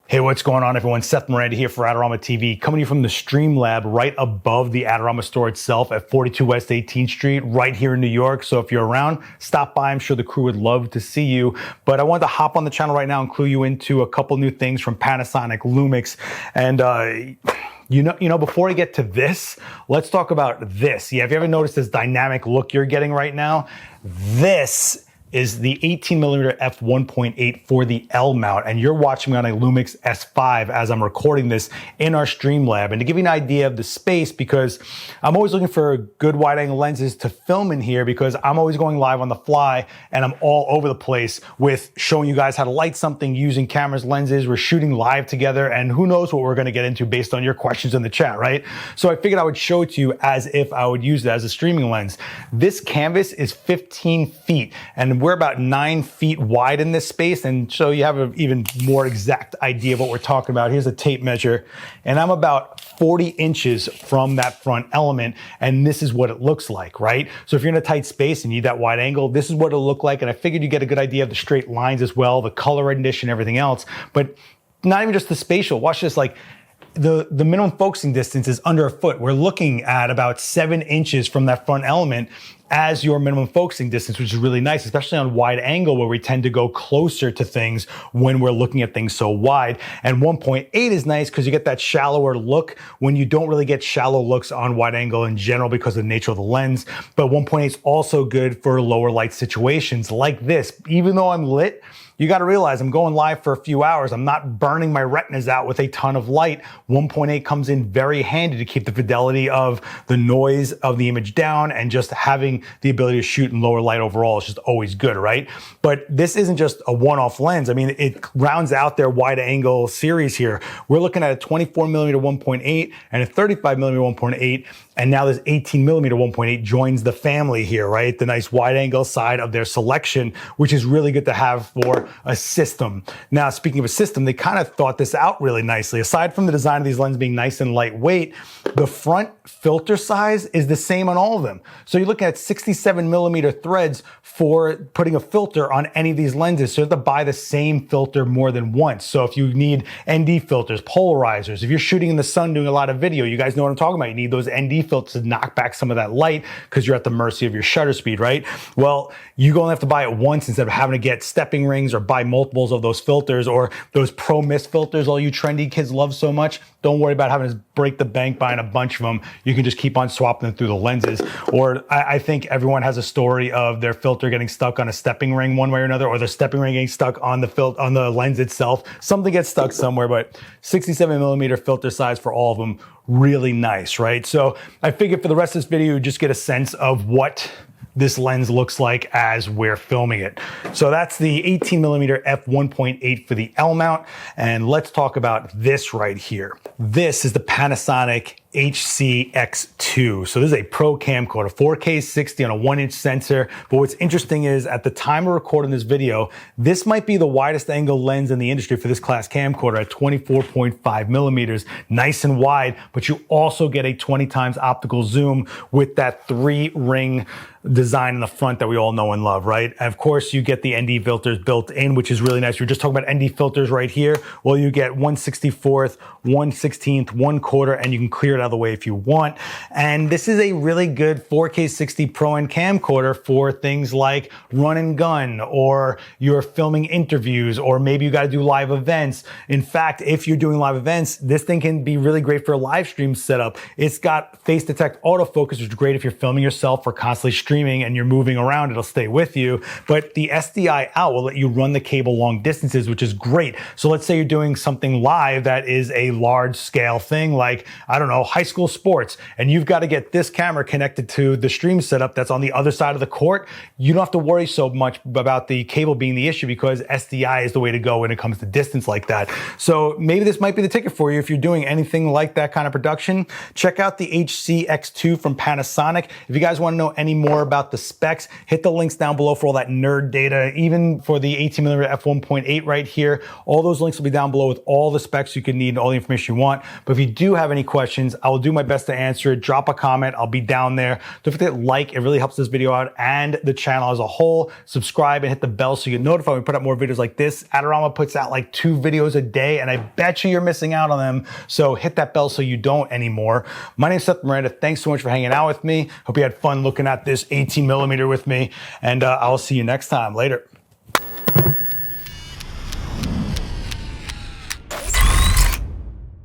Hey, what's going on, everyone? Seth Miranda here for Adorama TV, coming to you from the Stream Lab right above the Adorama store itself at 42 West 18th Street, right here in New York. So if you're around, stop by. I'm sure the crew would love to see you. But I wanted to hop on the channel right now and clue you into a couple new things from Panasonic, Lumix, and you know, before I get to this, let's talk about this. Yeah, have you ever noticed this dynamic look you're getting right now? This is the 18mm f1.8 for the L mount, and you're watching me on a Lumix S5 as I'm recording this in our Stream Lab. And to give you an idea of the space, because I'm always looking for good wide angle lenses to film in here, because I'm always going live on the fly and I'm all over the place with showing you guys how to light something using cameras, lenses. We're shooting live together, and who knows what we're gonna get into based on your questions in the chat, right? So I figured I would show it to you as if I would use it as a streaming lens. This canvas is 15 feet, and we're about 9 feet wide in this space, and so you have an even more exact idea of what we're talking about. Here's a tape measure, and I'm about 40 inches from that front element, and this is what it looks like, right? So if you're in a tight space and you need that wide angle, this is what it'll look like, and I figured you get a good idea of the straight lines as well, the color rendition, everything else, but not even just the spatial. Watch this, like, the minimum focusing distance is under a foot. We're looking at about 7 inches from that front element as your minimum focusing distance, which is really nice, especially on wide angle where we tend to go closer to things when we're looking at things so wide. And 1.8 is nice because you get that shallower look when you don't really get shallow looks on wide angle in general because of the nature of the lens. But 1.8 is also good for lower light situations like this. Even though I'm lit, you got to realize I'm going live for a few hours. I'm not burning my retinas out with a ton of light. 1.8 comes in very handy to keep the fidelity of the noise of the image down, and just having the ability to shoot in lower light overall is just always good, right? But this isn't just a one-off lens. I mean, it rounds out their wide angle series here. We're looking at a 24mm 1.8 and a 35mm 1.8. And now this 18mm 1.8 joins the family here, right? The nice wide angle side of their selection, which is really good to have for a system. Now, speaking of a system, they kind of thought this out really nicely. Aside from the design of these lenses being nice and lightweight, the front filter size is the same on all of them. So you're looking at 67mm threads for putting a filter on any of these lenses. So you have to buy the same filter more than once. So if you need ND filters, polarizers, if you're shooting in the sun doing a lot of video, you guys know what I'm talking about. You need those ND filters to knock back some of that light because you're at the mercy of your shutter speed, right? Well, you only have to buy it once instead of having to get stepping rings or buy multiples of those filters, or those pro mist filters all you trendy kids love so much. Don't worry about having to break the bank buying a bunch of them. You can just keep on swapping them through the lenses. Or I think everyone has a story of their filter getting stuck on a stepping ring one way or another, or the stepping ring getting stuck on the lens itself. Something gets stuck somewhere, but 67mm filter size for all of them, really nice, right? So I figured for the rest of this video, you just get a sense of what this lens looks like as we're filming it. So that's the 18mm f1.8 for the L mount. And let's talk about this right here. This is the Panasonic HC-X2. So this is a Pro camcorder, 4K 60 on a 1-inch sensor. But what's interesting is at the time of recording this video, this might be the widest angle lens in the industry for this class camcorder at 24.5mm, nice and wide, but you also get a 20 times optical zoom with that 3-ring design in the front that we all know and love, right? And of course, you get the ND filters built in, which is really nice. We're just talking about ND filters right here. Well, you get 1/64th, 1/16th, 1/4, and you can clear it out of the way if you want. And this is a really good 4K 60 Pro and Camcorder for things like run and gun, or you're filming interviews, or maybe you got to do live events. In fact, if you're doing live events, this thing can be really great for a live stream setup. It's got face detect autofocus, which is great if you're filming yourself or constantly streaming and you're moving around, it'll stay with you. But the SDI out will let you run the cable long distances, which is great. So let's say you're doing something live that is a large scale thing, like, I don't know, high school sports, and you've got to get this camera connected to the stream setup that's on the other side of the court. You don't have to worry so much about the cable being the issue, because SDI is the way to go when it comes to distance like that. So maybe this might be the ticket for you if you're doing anything like that kind of production. Check out the HC-X2 from Panasonic. If you guys want to know any more about the specs, hit the links down below for all that nerd data, even for the 18mm f1.8 right here. All those links will be down below with all the specs you can need and all the information you want. But if you do have any questions, I will do my best to answer it. Drop a comment. I'll be down there. Don't forget to like. It really helps this video out and the channel as a whole. Subscribe and hit the bell so you get notified when we put up more videos like this. Adorama puts out like 2 videos a day, and I bet you're missing out on them. So hit that bell so you don't anymore. My name's Seth Miranda. Thanks so much for hanging out with me. Hope you had fun looking at this 18mm with me, and I'll see you next time. Later.